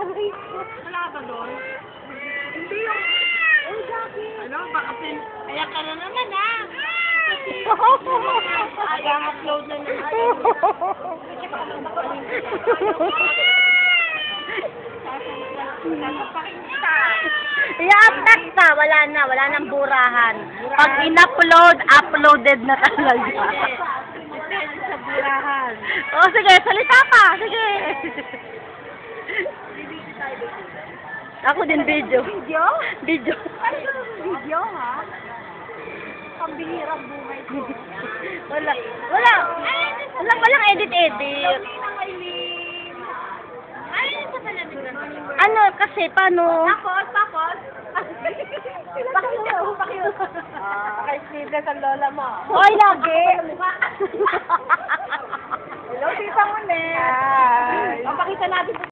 Wala ba doon? Hindi yung... Oh, Jackie. Ano? Baka kaya ka na naman, ha? Aga-upload na naman. I-upload ka, wala nang burahan. Pag in-upload, uploaded na talaga. Sa burahan. Oh, sige, salita pa, sige. Ako din video. Video? Video. Ano yung video, ha? Pambihirang buhay ko. Walang edit-edit. Ano, kasi, paano? Tapos? Pakyo. Kay sleeveless ang lola mo. Hoy, lagi. Hello, tita mo, ne. Papakita natin